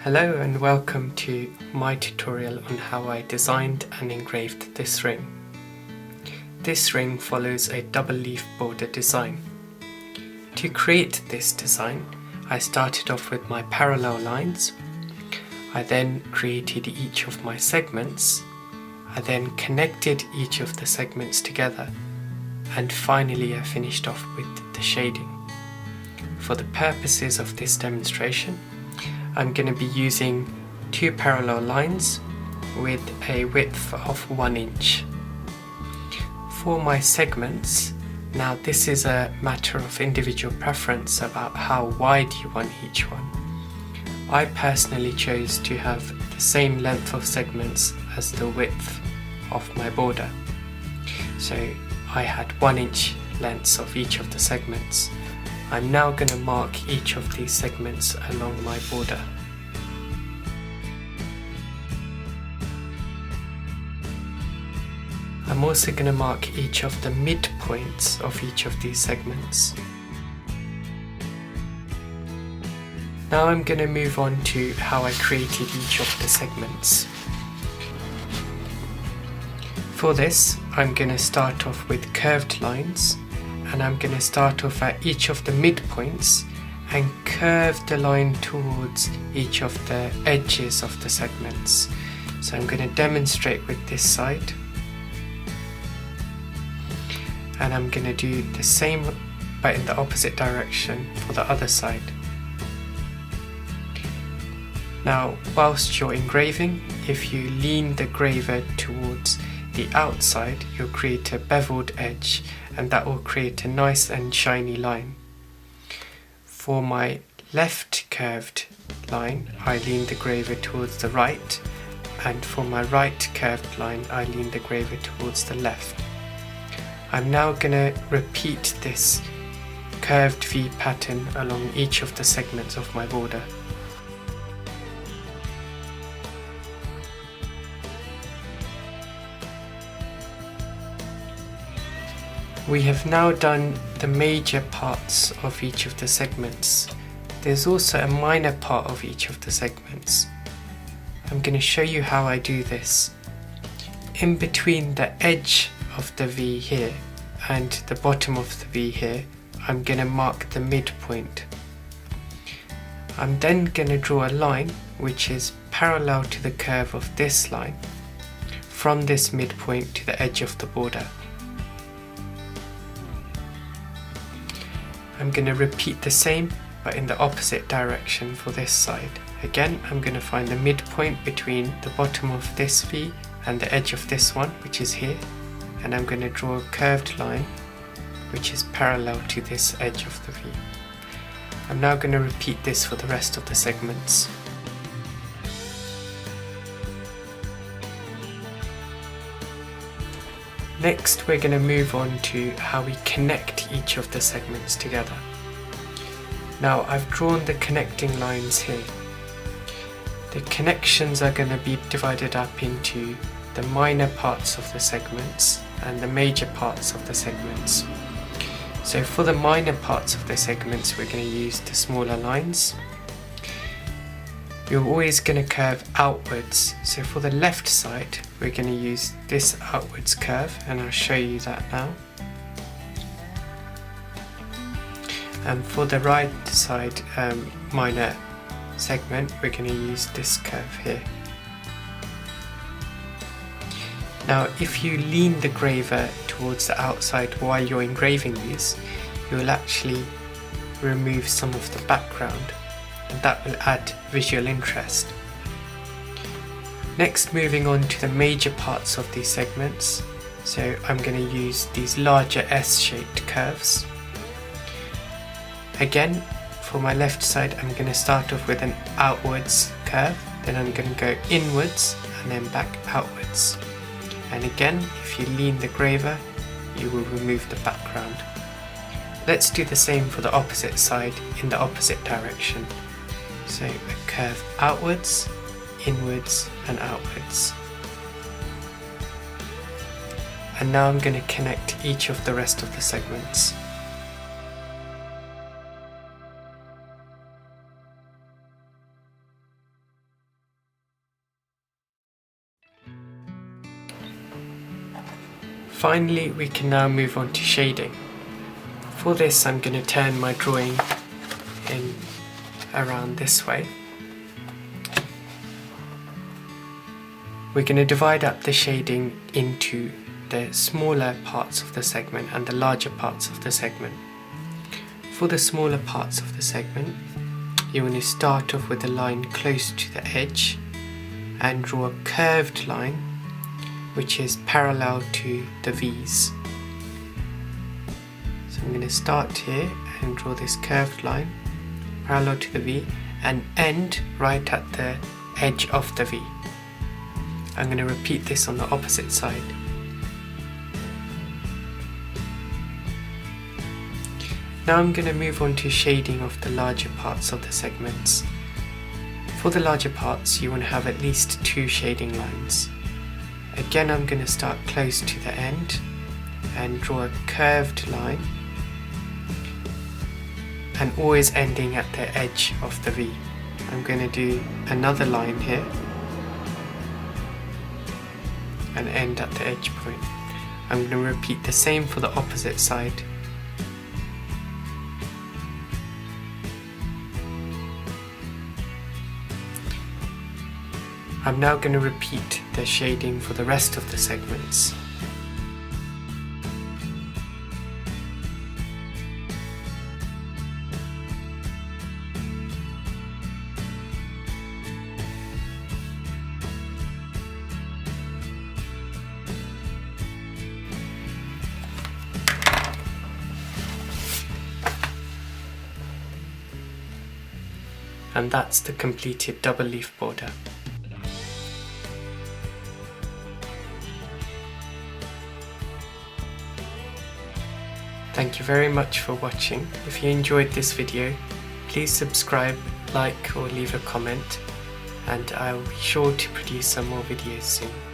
Hello and welcome to my tutorial on how I designed and engraved this ring. This ring follows a double leaf border design. To create this design, I started off with my parallel lines. I then created each of my segments. I then connected each of the segments together, and finally I finished off with the shading. For the purposes of this demonstration, I'm going to be using two parallel lines with a width of 1 inch. For my segments, now this is a matter of individual preference about how wide you want each one. I personally chose to have the same length of segments as the width of my border. So I had 1 inch lengths of each of the segments. I'm now going to mark each of these segments along my border. I'm also going to mark each of the midpoints of each of these segments. Now I'm going to move on to how I created each of the segments. For this, I'm going to start off with curved lines, and I'm going to start off at each of the midpoints and curve the line towards each of the edges of the segments. So I'm going to demonstrate with this side, and I'm going to do the same but in the opposite direction for the other side. Now, whilst you're engraving, if you lean the graver towards the outside, you'll create a beveled edge, and that will create a nice and shiny line. For my left curved line, I lean the graver towards the right, and for my right curved line, I lean the graver towards the left. I'm now going to repeat this curved V pattern along each of the segments of my border. We have now done the major parts of each of the segments. There's also a minor part of each of the segments. I'm going to show you how I do this. In between the edge of the V here and the bottom of the V here, I'm going to mark the midpoint. I'm then going to draw a line which is parallel to the curve of this line from this midpoint to the edge of the border. I'm going to repeat the same but in the opposite direction for this side. Again, I'm going to find the midpoint between the bottom of this V and the edge of this one, which is here, and I'm going to draw a curved line which is parallel to this edge of the V. I'm now going to repeat this for the rest of the segments. Next, we're going to move on to how we connect each of the segments together. Now, I've drawn the connecting lines here. The connections are going to be divided up into the minor parts of the segments and the major parts of the segments. So for the minor parts of the segments, we're going to use the smaller lines. You're always going to curve outwards. So for the left side, we're going to use this outwards curve, and I'll show you that now. And for the right side minor segment, we're going to use this curve here. Now, if you lean the graver towards the outside while you're engraving these, you'll actually remove some of the background, and that will add visual interest. Next, moving on to the major parts of these segments. So I'm going to use these larger S-shaped curves. Again, for my left side, I'm going to start off with an outwards curve, then I'm going to go inwards and then back outwards. And again, if you lean the graver, you will remove the background. Let's do the same for the opposite side in the opposite direction. So a curve outwards, inwards and outwards. And now I'm going to connect each of the rest of the segments. Finally, we can now move on to shading. For this, I'm going to turn my drawing in around this way. We're going to divide up the shading into the smaller parts of the segment and the larger parts of the segment. For the smaller parts of the segment, you want to start off with a line close to the edge and draw a curved line which is parallel to the V's. So I'm going to start here and draw this curved line parallel to the V and end right at the edge of the V. I'm going to repeat this on the opposite side. Now I'm going to move on to shading of the larger parts of the segments. For the larger parts, you want to have at least 2 shading lines. Again, I'm going to start close to the end and draw a curved line and always ending at the edge of the V. I'm going to do another line here and end at the edge point. I'm going to repeat the same for the opposite side. I'm now going to repeat the shading for the rest of the segments. And that's the completed double leaf border. Thank you very much for watching. If you enjoyed this video, please subscribe, like or leave a comment, and I'll be sure to produce some more videos soon.